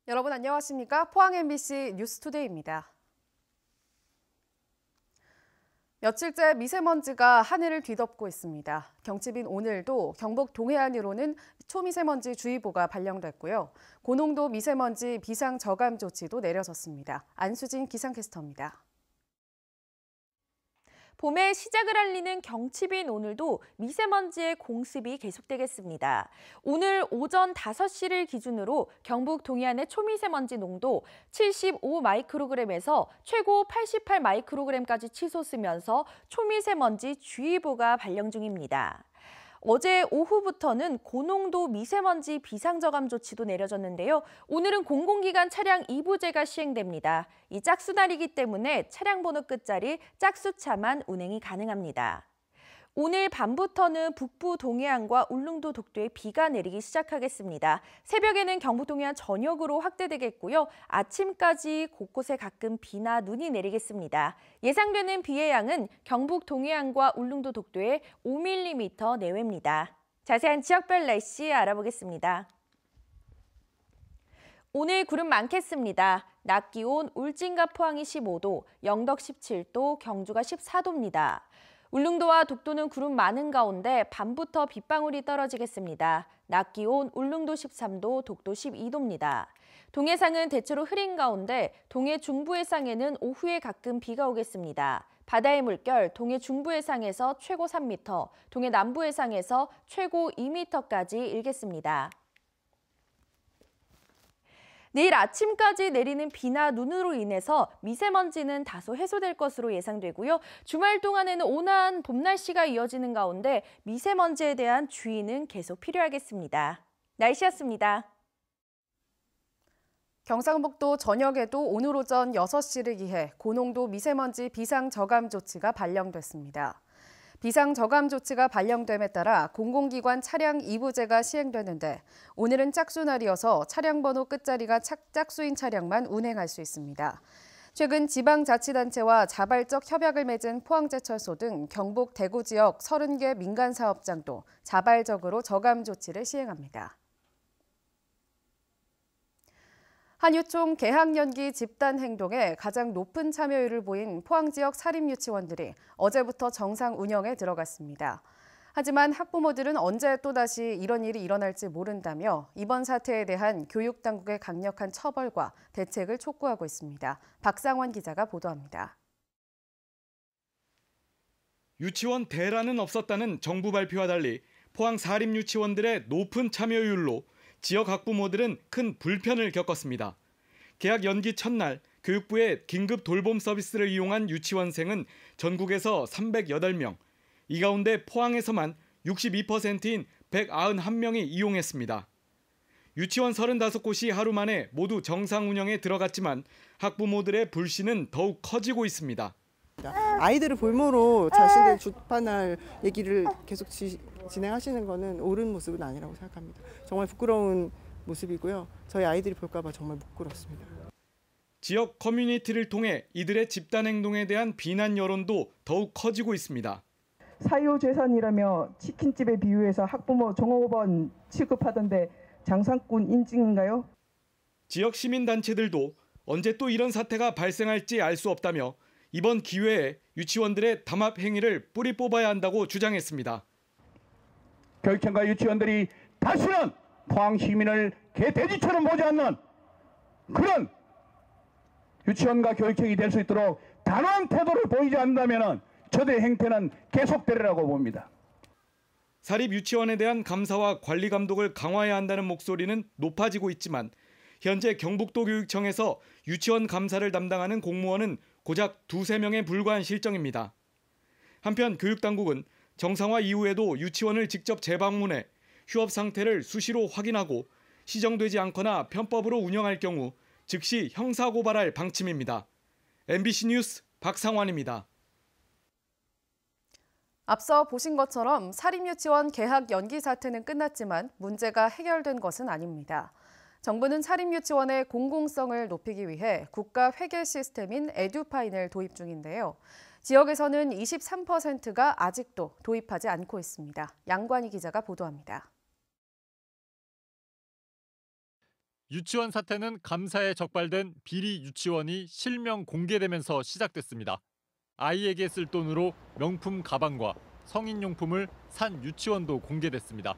여러분 안녕하십니까? 포항 MBC 뉴스투데이입니다. 며칠째 미세먼지가 하늘을 뒤덮고 있습니다. 경칩인 오늘도 경북 동해안으로는 초미세먼지 주의보가 발령됐고요. 고농도 미세먼지 비상 저감 조치도 내려졌습니다. 안수진 기상캐스터입니다. 봄의 시작을 알리는 경칩인 오늘도 미세먼지의 공습이 계속되겠습니다. 오늘 오전 5시를 기준으로 경북 동해안의 초미세먼지 농도 75 마이크로그램에서 최고 88 마이크로그램까지 치솟으면서 초미세먼지 주의보가 발령 중입니다. 어제 오후부터는 고농도 미세먼지 비상저감 조치도 내려졌는데요. 오늘은 공공기관 차량 2부제가 시행됩니다. 이 짝수날이기 때문에 차량 번호 끝자리 짝수차만 운행이 가능합니다. 오늘 밤부터는 북부 동해안과 울릉도 독도에 비가 내리기 시작하겠습니다. 새벽에는 경북 동해안 전역으로 확대되겠고요. 아침까지 곳곳에 가끔 비나 눈이 내리겠습니다. 예상되는 비의 양은 경북 동해안과 울릉도 독도에 5mm 내외입니다. 자세한 지역별 날씨 알아보겠습니다. 오늘 구름 많겠습니다. 낮 기온 울진과 포항이 15도, 영덕 17도, 경주가 14도입니다. 울릉도와 독도는 구름 많은 가운데 밤부터 빗방울이 떨어지겠습니다. 낮 기온 울릉도 13도, 독도 12도입니다. 동해상은 대체로 흐린 가운데 동해 중부 해상에는 오후에 가끔 비가 오겠습니다. 바다의 물결 동해 중부 해상에서 최고 3m, 동해 남부 해상에서 최고 2m까지 일겠습니다. 내일 아침까지 내리는 비나 눈으로 인해서 미세먼지는 다소 해소될 것으로 예상되고요. 주말 동안에는 온화한 봄 날씨가 이어지는 가운데 미세먼지에 대한 주의는 계속 필요하겠습니다. 날씨였습니다. 경상북도 전역에도 오늘 오전 6시를 기해 고농도 미세먼지 비상저감 조치가 발령됐습니다. 비상저감 조치가 발령됨에 따라 공공기관 차량 2부제가 시행되는데 오늘은 짝수날이어서 차량 번호 끝자리가 짝수인 차량만 운행할 수 있습니다. 최근 지방자치단체와 자발적 협약을 맺은 포항제철소 등 경북 대구 지역 30개 민간사업장도 자발적으로 저감 조치를 시행합니다. 한유총 개학연기 집단 행동에 가장 높은 참여율을 보인 포항 지역 사립유치원들이 어제부터 정상 운영에 들어갔습니다. 하지만 학부모들은 언제 또다시 이런 일이 일어날지 모른다며 이번 사태에 대한 교육당국의 강력한 처벌과 대책을 촉구하고 있습니다. 박상원 기자가 보도합니다. 유치원 대란은 없었다는 정부 발표와 달리 포항 사립유치원들의 높은 참여율로 지역 학부모들은 큰 불편을 겪었습니다. 개학 연기 첫날 교육부의 긴급 돌봄 서비스를 이용한 유치원생은 전국에서 308명, 이 가운데 포항에서만 62%인 191명이 이용했습니다. 유치원 35곳이 하루 만에 모두 정상 운영에 들어갔지만 학부모들의 불신은 더욱 커지고 있습니다. 아이들을 볼모로 자신들 주판할 얘기를 계속 진행하시는 것은 옳은 모습은 아니라고 생각합니다. 정말 부끄러운 모습이고요. 저희 아이들이 볼까 봐 정말 부끄럽습니다. 지역 커뮤니티를 통해 이들의 집단 행동에 대한 비난 여론도 더욱 커지고 있습니다. 사유재산이라며 치킨집에 비유해서 학부모 종업원 취급하던데 장사꾼 인증인가요? 지역 시민단체들도 언제 또 이런 사태가 발생할지 알 수 없다며 이번 기회에 유치원들의 담합 행위를 뿌리 뽑아야 한다고 주장했습니다. 교육청과 유치원들이 다시는 포항 시민을 개돼지처럼 보지 않는 그런 유치원과 교육청이 될 수 있도록 단호한 태도를 보이지 않는다면 저들의 행태는 계속되리라고 봅니다. 사립 유치원에 대한 감사와 관리 감독을 강화해야 한다는 목소리는 높아지고 있지만 현재 경북도 교육청에서 유치원 감사를 담당하는 공무원은 고작 2~3명에 불과한 실정입니다. 한편 교육당국은 정상화 이후에도 유치원을 직접 재방문해 휴업 상태를 수시로 확인하고 시정되지 않거나 편법으로 운영할 경우 즉시 형사고발할 방침입니다. MBC 뉴스 박상환입니다. 앞서 보신 것처럼 사립유치원 개학 연기 사태는 끝났지만 문제가 해결된 것은 아닙니다. 정부는 사립유치원의 공공성을 높이기 위해 국가 회계 시스템인 에듀파인을 도입 중인데요. 지역에서는 23%가 아직도 도입하지 않고 있습니다. 양관희 기자가 보도합니다. 유치원 사태는 감사에 적발된 비리 유치원이 실명 공개되면서 시작됐습니다. 아이에게 쓸 돈으로 명품 가방과 성인용품을 산 유치원도 공개됐습니다.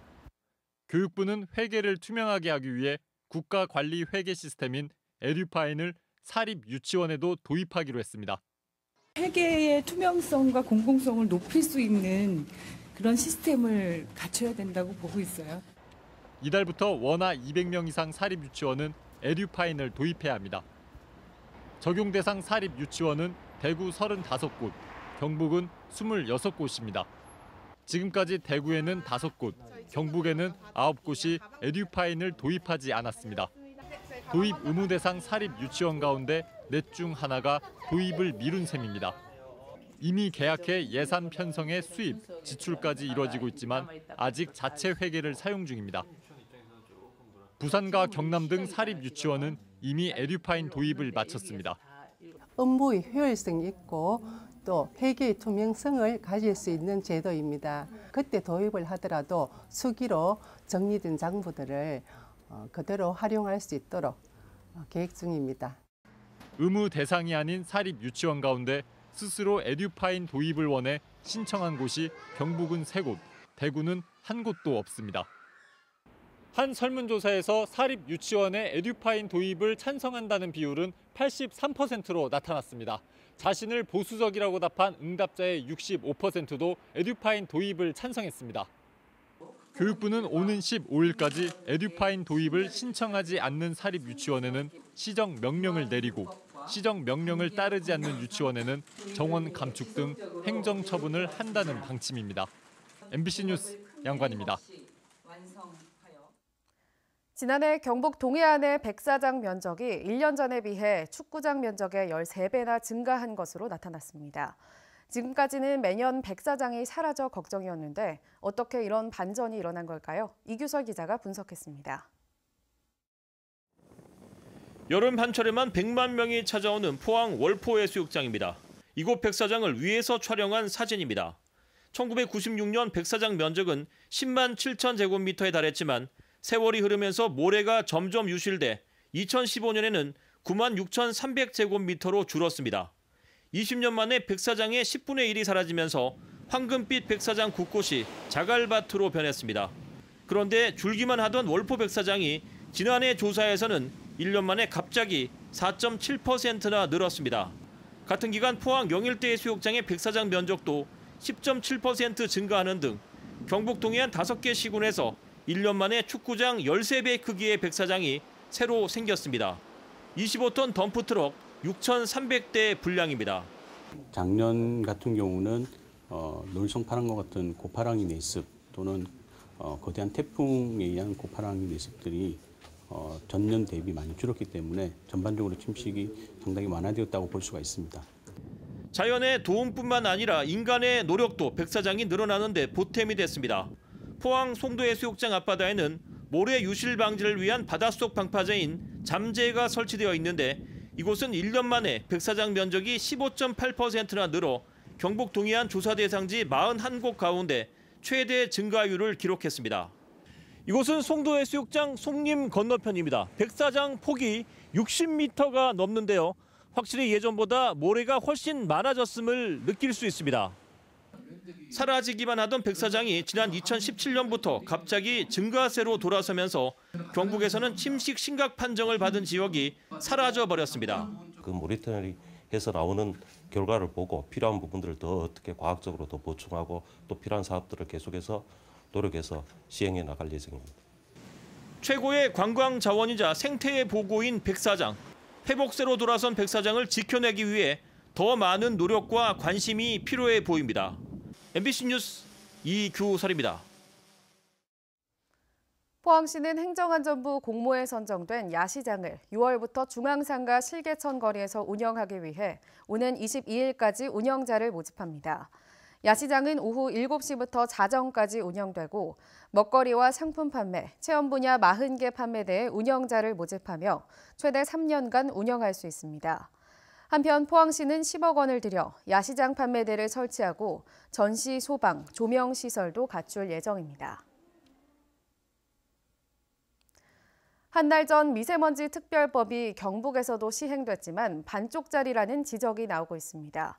교육부는 회계를 투명하게 하기 위해 국가관리 회계 시스템인 에듀파인을 사립 유치원에도 도입하기로 했습니다. 회계의 투명성과 공공성을 높일 수 있는 그런 시스템을 갖춰야 된다고 보고 있어요. 이달부터 원화 200명 이상 사립 유치원은 에듀파인을 도입해야 합니다. 적용 대상 사립 유치원은 대구 35곳, 경북은 26곳입니다. 지금까지 대구에는 5곳, 경북에는 9곳이 에듀파인을 도입하지 않았습니다. 도입 의무 대상 사립 유치원 가운데 넷 중 하나가 도입을 미룬 셈입니다. 이미 계약해 예산 편성에 수입, 지출까지 이루어지고 있지만 아직 자체 회계를 사용 중입니다. 부산과 경남 등 사립 유치원은 이미 에듀파인 도입을 마쳤습니다. 업무의 효율성이 있고 또 회계의 투명성을 가질 수 있는 제도입니다. 그때 도입을 하더라도 수기로 정리된 장부들을 그대로 활용할 수 있도록 계획 중입니다. 의무 대상이 아닌 사립 유치원 가운데 스스로 에듀파인 도입을 원해 신청한 곳이 경북은 3곳, 대구는 1곳도 없습니다. 한 설문조사에서 사립 유치원의 에듀파인 도입을 찬성한다는 비율은 83%로 나타났습니다. 자신을 보수적이라고 답한 응답자의 65%도 에듀파인 도입을 찬성했습니다. 교육부는 오는 15일까지 에듀파인 도입을 신청하지 않는 사립 유치원에는 시정 명령을 내리고 시정 명령을 따르지 않는 유치원에는 정원 감축 등 행정 처분을 한다는 방침입니다. MBC 뉴스 양관입니다. 지난해 경북 동해안의 백사장 면적이 1년 전에 비해 축구장 면적의 13배나 증가한 것으로 나타났습니다. 지금까지는 매년 백사장이 사라져 걱정이었는데 어떻게 이런 반전이 일어난 걸까요? 이규설 기자가 분석했습니다. 여름 한철에만 100만 명이 찾아오는 포항 월포해수욕장입니다. 이곳 백사장을 위에서 촬영한 사진입니다. 1996년 백사장 면적은 10만 7천 제곱미터에 달했지만 세월이 흐르면서 모래가 점점 유실돼 2015년에는 9만 6,300 제곱미터로 줄었습니다. 20년 만에 백사장의 10분의 1이 사라지면서 황금빛 백사장 곳곳이 자갈밭으로 변했습니다. 그런데 줄기만 하던 월포 백사장이 지난해 조사에서는 1년 만에 갑자기 4.7%나 늘었습니다. 같은 기간 포항 영일대 해수욕장의 백사장 면적도 10.7% 증가하는 등 경북 동해안 5개 시군에서 1년 만에 축구장 13배 크기의 백사장이 새로 생겼습니다. 25톤 덤프트럭 6,300대 분량입니다. 작년 같은 경우는 놀성 파랑과 같은 고파랑이 내습 또는 거대한 태풍에 의한 고파랑이 내습들이 전년 대비 많이 줄었기 때문에 전반적으로 침식이 상당히 완화되었다고 볼 수가 있습니다. 자연의 도움뿐만 아니라 인간의 노력도 백사장이 늘어나는 데 보탬이 됐습니다. 포항 송도해수욕장 앞바다에는 모래 유실 방지를 위한 바닷속 방파제인 잠재가 설치되어 있는데 이곳은 1년 만에 백사장 면적이 15.8%나 늘어 경북 동해안 조사 대상지 41곳 가운데 최대 증가율을 기록했습니다. 이곳은 송도해수욕장 송림 건너편입니다. 백사장 폭이 60m가 넘는데요. 확실히 예전보다 모래가 훨씬 많아졌음을 느낄 수 있습니다. 사라지기만 하던 백사장이 지난 2017년부터 갑자기 증가세로 돌아서면서 경북에서는 침식 심각 판정을 받은 지역이 사라져버렸습니다. 그 모니터링해서 나오는 결과를 보고 필요한 부분들을 더 어떻게 과학적으로 더 보충하고 또 필요한 사업들을 계속해서 노력해서 시행해 나갈 예정입니다. 최고의 관광 자원이자 생태의 보고인 백사장. 회복세로 돌아선 백사장을 지켜내기 위해 더 많은 노력과 관심이 필요해 보입니다. MBC 뉴스 이규설입니다. 포항시는 행정안전부 공모에 선정된 야시장을 6월부터 중앙상가 실개천 거리에서 운영하기 위해 오는 22일까지 운영자를 모집합니다. 야시장은 오후 7시부터 자정까지 운영되고 먹거리와 상품 판매, 체험 분야 40개 판매대에 운영자를 모집하며 최대 3년간 운영할 수 있습니다. 한편 포항시는 10억 원을 들여 야시장 판매대를 설치하고 전시, 소방, 조명 시설도 갖출 예정입니다. 한 달 전 미세먼지 특별법이 경북에서도 시행됐지만 반쪽짜리라는 지적이 나오고 있습니다.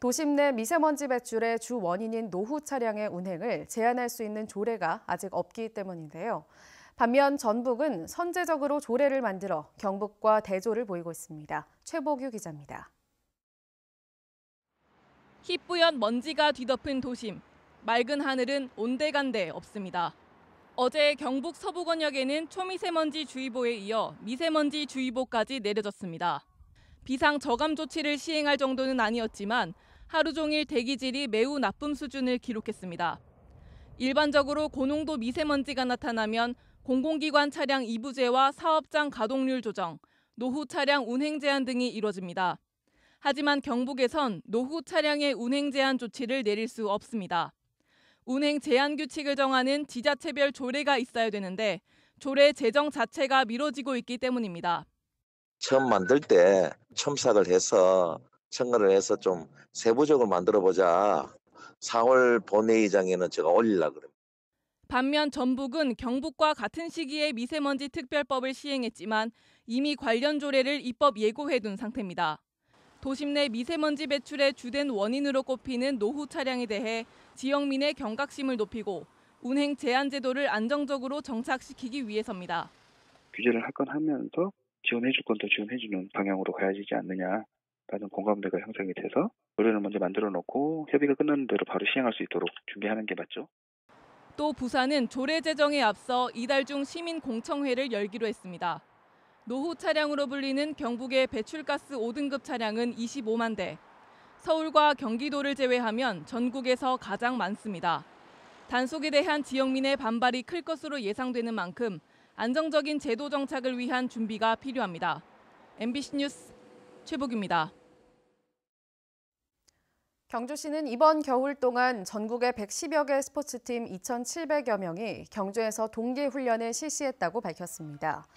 도심 내 미세먼지 배출의 주 원인인 노후 차량의 운행을 제한할 수 있는 조례가 아직 없기 때문인데요. 반면 전북은 선제적으로 조례를 만들어 경북과 대조를 보이고 있습니다. 최보규 기자입니다. 희뿌연 먼지가 뒤덮은 도심. 맑은 하늘은 온데간데 없습니다. 어제 경북 서부권역에는 초미세먼지 주의보에 이어 미세먼지 주의보까지 내려졌습니다. 비상 저감 조치를 시행할 정도는 아니었지만 하루 종일 대기질이 매우 나쁨 수준을 기록했습니다. 일반적으로 고농도 미세먼지가 나타나면 공공기관 차량 이부제와 사업장 가동률 조정, 노후 차량 운행 제한 등이 이뤄집니다. 하지만 경북에선 노후 차량의 운행 제한 조치를 내릴 수 없습니다. 운행 제한 규칙을 정하는 지자체별 조례가 있어야 되는데 조례 제정 자체가 미뤄지고 있기 때문입니다. 처음 만들 때 첨삭을 해서 청구를 해서 좀 세부적으로 만들어보자. 4월 본회의장에는 제가 올리려고 그래요. 반면 전북은 경북과 같은 시기에 미세먼지 특별법을 시행했지만 이미 관련 조례를 입법 예고해둔 상태입니다. 도심 내 미세먼지 배출의 주된 원인으로 꼽히는 노후 차량에 대해 지역민의 경각심을 높이고 운행 제한 제도를 안정적으로 정착시키기 위해서입니다. 규제를 할 건 하면서 지원해줄 건 더 지원해주는 방향으로 가야 되지 않느냐라는 공감대가 형성이 돼서 조례를 먼저 만들어 놓고 협의가 끝나는 대로 바로 시행할 수 있도록 준비하는 게 맞죠. 또 부산은 조례 제정에 앞서 이달 중 시민 공청회를 열기로 했습니다. 노후 차량으로 불리는 경북의 배출가스 5등급 차량은 25만 대. 서울과 경기도를 제외하면 전국에서 가장 많습니다. 단속에 대한 지역민의 반발이 클 것으로 예상되는 만큼 안정적인 제도 정착을 위한 준비가 필요합니다. MBC 뉴스 최복입니다. 경주시는 이번 겨울 동안 전국의 110여 개 스포츠팀 2,700여 명이 경주에서 동계훈련을 실시했다고 밝혔습니다.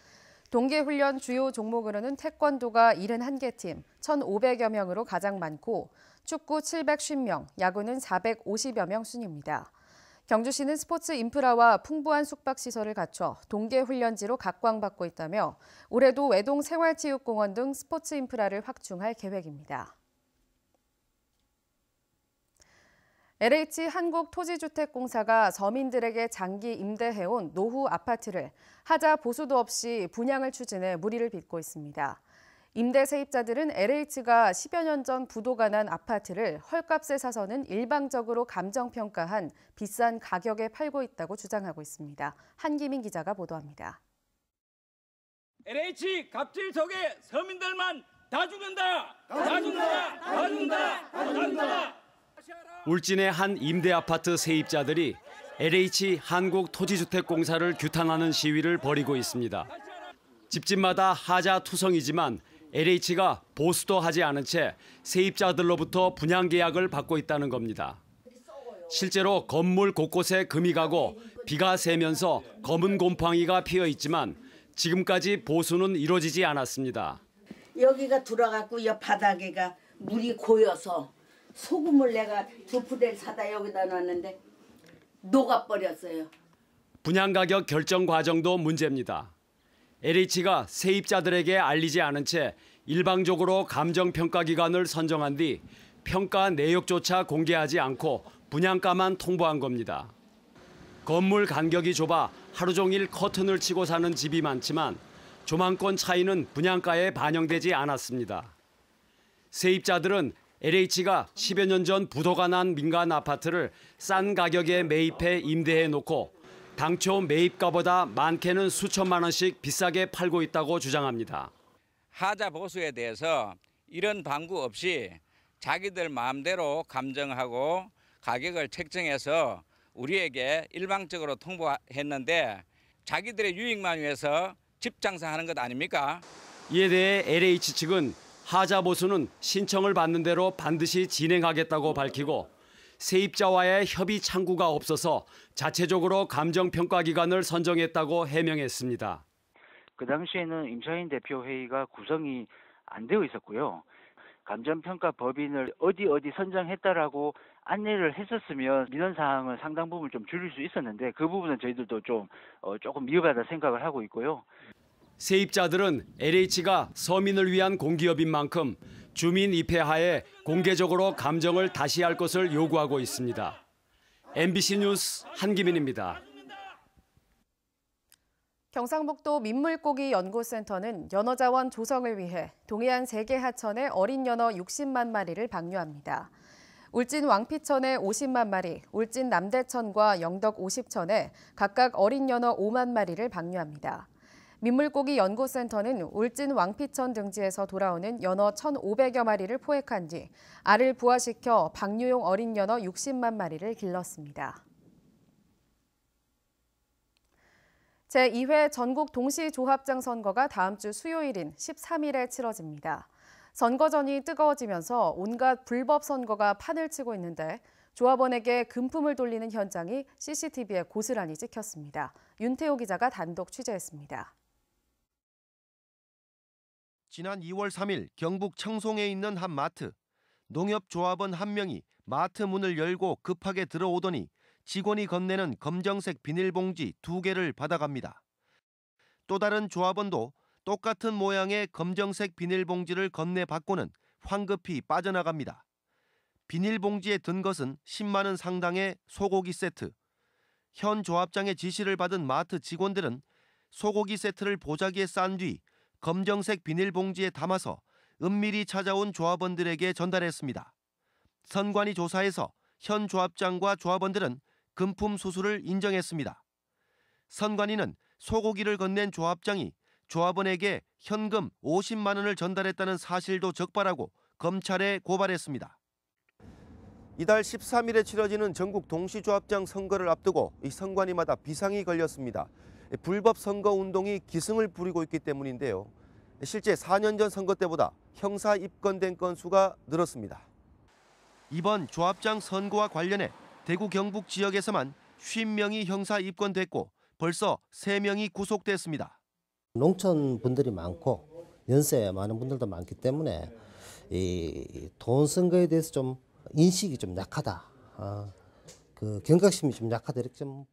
동계훈련 주요 종목으로는 태권도가 71개 팀, 1,500여 명으로 가장 많고 축구 750명, 야구는 450여 명 순입니다. 경주시는 스포츠 인프라와 풍부한 숙박시설을 갖춰 동계훈련지로 각광받고 있다며 올해도 외동 생활체육공원 등 스포츠 인프라를 확충할 계획입니다. LH 한국토지주택공사가 서민들에게 장기 임대해온 노후 아파트를 하자 보수도 없이 분양을 추진해 물의를 빚고 있습니다. 임대 세입자들은 LH가 10여 년 전 부도가 난 아파트를 헐값에 사서는 일방적으로 감정평가한 비싼 가격에 팔고 있다고 주장하고 있습니다. 한기민 기자가 보도합니다. LH 갑질 속에 서민들만 다 죽는다! 다 죽는다! 다 죽는다! 다 죽는다! 울진의 한 임대 아파트 세입자들이 LH 한국토지주택공사를 규탄하는 시위를 벌이고 있습니다. 집집마다 하자 투성이지만 LH가 보수도 하지 않은 채 세입자들로부터 분양 계약을 받고 있다는 겁니다. 실제로 건물 곳곳에 금이 가고 비가 새면서 검은 곰팡이가 피어 있지만 지금까지 보수는 이루어지지 않았습니다. 여기가 돌아갔고 이 바닥에가 물이 고여서 소금을 내가 2푸대를 사다 여기다 놨는데 녹아버렸어요. 분양 가격 결정 과정도 문제입니다. LH가 세입자들에게 알리지 않은 채 일방적으로 감정평가 기관을 선정한 뒤 평가 내역조차 공개하지 않고 분양가만 통보한 겁니다. 건물 간격이 좁아 하루 종일 커튼을 치고 사는 집이 많지만 조망권 차이는 분양가에 반영되지 않았습니다. 세입자들은 LH가 10여 년 전 부도가 난 민간 아파트를 싼 가격에 매입해 임대해 놓고 당초 매입가보다 많게는 수천만 원씩 비싸게 팔고 있다고 주장합니다. 하자 보수에 대해서 이런 방구 없이 자기들 마음대로 감정하고 가격을 책정해서 우리에게 일방적으로 통보했는데 자기들의 유익만 위해서 집 장사하는 것 아닙니까? 이에 대해 LH 측은 하자 보수는 신청을 받는 대로 반드시 진행하겠다고 밝히고 세입자와의 협의 창구가 없어서 자체적으로 감정평가 기관을 선정했다고 해명했습니다. 그 당시에는 임차인 대표 회의가 구성이 안 되어 있었고요. 감정평가 법인을 어디 선정했다라고 안내를 했었으면 민원 사항은 상당 부분 좀 줄일 수 있었는데 그 부분은 저희들도 조금 미흡하다 생각을 하고 있고요. 세입자들은 LH가 서민을 위한 공기업인 만큼 주민 입회하에 공개적으로 감정을 다시 할 것을 요구하고 있습니다. MBC 뉴스 한기민입니다. 경상북도 민물고기 연구센터는 연어자원 조성을 위해 동해안 3개 하천에 어린 연어 60만 마리를 방류합니다. 울진 왕피천에 50만 마리, 울진 남대천과 영덕 50천에 각각 어린 연어 5만 마리를 방류합니다. 민물고기 연구센터는 울진 왕피천 등지에서 돌아오는 연어 1,500여 마리를 포획한 뒤 알을 부화시켜 방류용 어린 연어 60만 마리를 길렀습니다. 제2회 전국 동시조합장 선거가 다음 주 수요일인 13일에 치러집니다. 선거전이 뜨거워지면서 온갖 불법 선거가 판을 치고 있는데 조합원에게 금품을 돌리는 현장이 CCTV에 고스란히 찍혔습니다. 윤태호 기자가 단독 취재했습니다. 지난 2월 3일 경북 청송에 있는 한 마트. 농협조합원 한 명이 마트 문을 열고 급하게 들어오더니 직원이 건네는 검정색 비닐봉지 2개를 받아갑니다. 또 다른 조합원도 똑같은 모양의 검정색 비닐봉지를 건네받고는 황급히 빠져나갑니다. 비닐봉지에 든 것은 10만 원 상당의 소고기 세트. 현 조합장의 지시를 받은 마트 직원들은 소고기 세트를 보자기에 싼 뒤 검정색 비닐봉지에 담아서 은밀히 찾아온 조합원들에게 전달했습니다. 선관위 조사에서 현 조합장과 조합원들은 금품 수수를 인정했습니다. 선관위는 소고기를 건넨 조합장이 조합원에게 현금 50만 원을 전달했다는 사실도 적발하고 검찰에 고발했습니다. 이달 13일에 치러지는 전국 동시조합장 선거를 앞두고 이 선관위마다 비상이 걸렸습니다. 불법 선거 운동이 기승을 부리고 있기 때문인데요. 실제 4년 전 선거 때보다 형사 입건된 건수가 늘었습니다. 이번 조합장 선거와 관련해 대구 경북 지역에서만 50명이 형사 입건됐고 벌써 3명이 구속됐습니다. 농촌 분들이 많고 연세 많은 분들도 많기 때문에 이 돈 선거에 대해서 좀 인식이 좀 약하다. 그 경각심이 좀 약하다 이렇게 좀.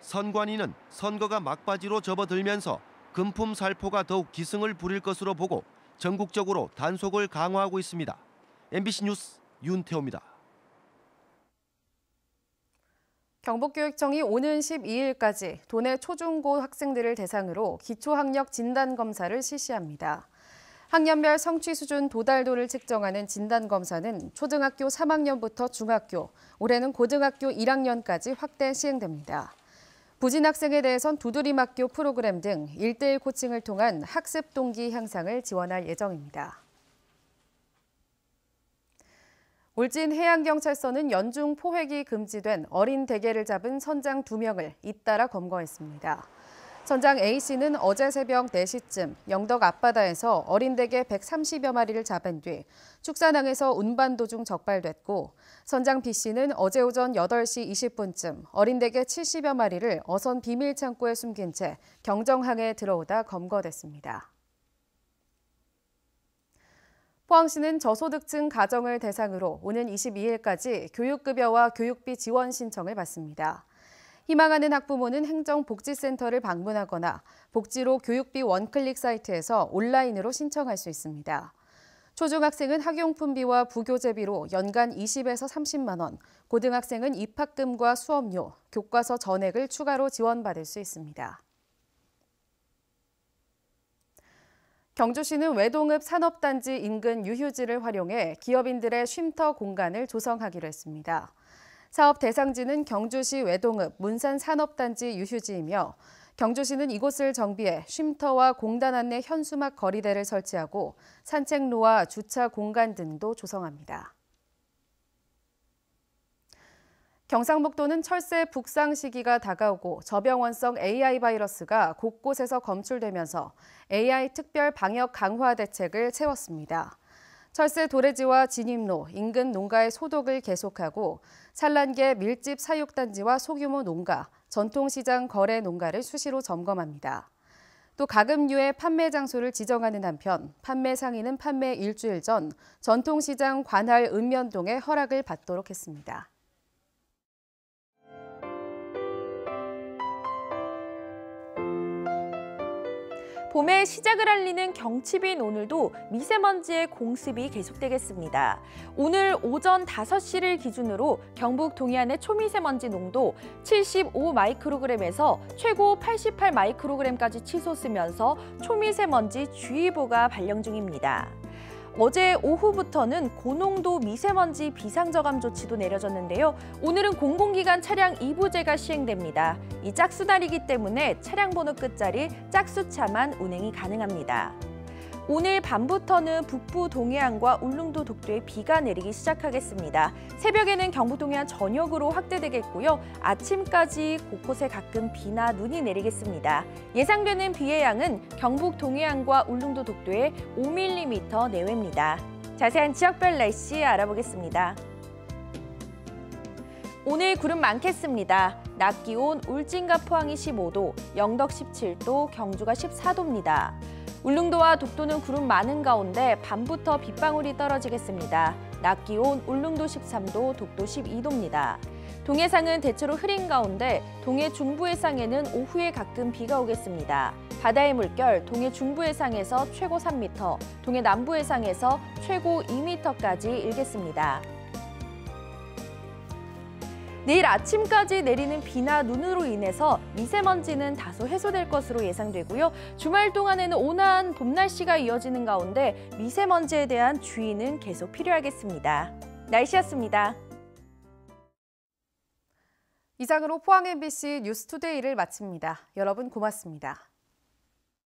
선관위는 선거가 막바지로 접어들면서 금품 살포가 더욱 기승을 부릴 것으로 보고 전국적으로 단속을 강화하고 있습니다. MBC 뉴스 윤태호입니다. 경북교육청이 오는 12일까지 도내 초중고 학생들을 대상으로 기초학력 진단검사를 실시합니다. 학년별 성취 수준 도달도를 측정하는 진단검사는 초등학교 3학년부터 중학교, 올해는 고등학교 1학년까지 확대 시행됩니다. 부진 학생에 대해선 두드림학교 프로그램 등 1:1 코칭을 통한 학습 동기 향상을 지원할 예정입니다. 울진 해양경찰서는 연중 포획이 금지된 어린 대게를 잡은 선장 2명을 잇따라 검거했습니다. 선장 A씨는 어제 새벽 4시쯤 영덕 앞바다에서 어린 대게 130여 마리를 잡은 뒤 축사항에서 운반 도중 적발됐고, 선장 B씨는 어제 오전 8시 20분쯤 어린 대게 70여 마리를 어선 비밀 창고에 숨긴 채 경정항에 들어오다 검거됐습니다. 포항시는 저소득층 가정을 대상으로 오는 22일까지 교육급여와 교육비 지원 신청을 받습니다. 희망하는 학부모는 행정복지센터를 방문하거나 복지로 교육비 원클릭 사이트에서 온라인으로 신청할 수 있습니다. 초중학생은 학용품비와 부교재비로 연간 20에서 30만 원, 고등학생은 입학금과 수업료, 교과서 전액을 추가로 지원받을 수 있습니다. 경주시는 외동읍 산업단지 인근 유휴지를 활용해 기업인들의 쉼터 공간을 조성하기로 했습니다. 사업 대상지는 경주시 외동읍 문산산업단지 유휴지이며 경주시는 이곳을 정비해 쉼터와 공단 안내 현수막 거리대를 설치하고 산책로와 주차 공간 등도 조성합니다. 경상북도는 철새 북상 시기가 다가오고 저병원성 AI 바이러스가 곳곳에서 검출되면서 AI 특별 방역 강화 대책을 세웠습니다. 철새 도래지와 진입로, 인근 농가의 소독을 계속하고 산란계 밀집 사육단지와 소규모 농가, 전통시장 거래 농가를 수시로 점검합니다. 또 가금류의 판매 장소를 지정하는 한편 판매 상인은 판매 일주일 전 전통시장 관할 읍면동의 허락을 받도록 했습니다. 봄의 시작을 알리는 경칩인 오늘도 미세먼지의 공습이 계속되겠습니다. 오늘 오전 5시를 기준으로 경북 동해안의 초미세먼지 농도 75 마이크로그램에서 최고 88 마이크로그램까지 치솟으면서 초미세먼지 주의보가 발령 중입니다. 어제 오후부터는 고농도 미세먼지 비상저감 조치도 내려졌는데요. 오늘은 공공기관 차량 2부제가 시행됩니다. 이 짝수날이기 때문에 차량 번호 끝자리 짝수차만 운행이 가능합니다. 오늘 밤부터는 북부 동해안과 울릉도 독도에 비가 내리기 시작하겠습니다. 새벽에는 경북 동해안 전역으로 확대되겠고요. 아침까지 곳곳에 가끔 비나 눈이 내리겠습니다. 예상되는 비의 양은 경북 동해안과 울릉도 독도에 5mm 내외입니다. 자세한 지역별 날씨 알아보겠습니다. 오늘 구름 많겠습니다. 낮 기온 울진과 포항이 15도, 영덕 17도, 경주가 14도입니다. 울릉도와 독도는 구름 많은 가운데 밤부터 빗방울이 떨어지겠습니다. 낮 기온 울릉도 13도, 독도 12도입니다. 동해상은 대체로 흐린 가운데 동해 중부 해상에는 오후에 가끔 비가 오겠습니다. 바다의 물결 동해 중부 해상에서 최고 3m, 동해 남부 해상에서 최고 2m까지 일겠습니다. 내일 아침까지 내리는 비나 눈으로 인해서 미세먼지는 다소 해소될 것으로 예상되고요. 주말 동안에는 온화한 봄 날씨가 이어지는 가운데 미세먼지에 대한 주의는 계속 필요하겠습니다. 날씨였습니다. 이상으로 포항 MBC 뉴스투데이를 마칩니다. 여러분 고맙습니다.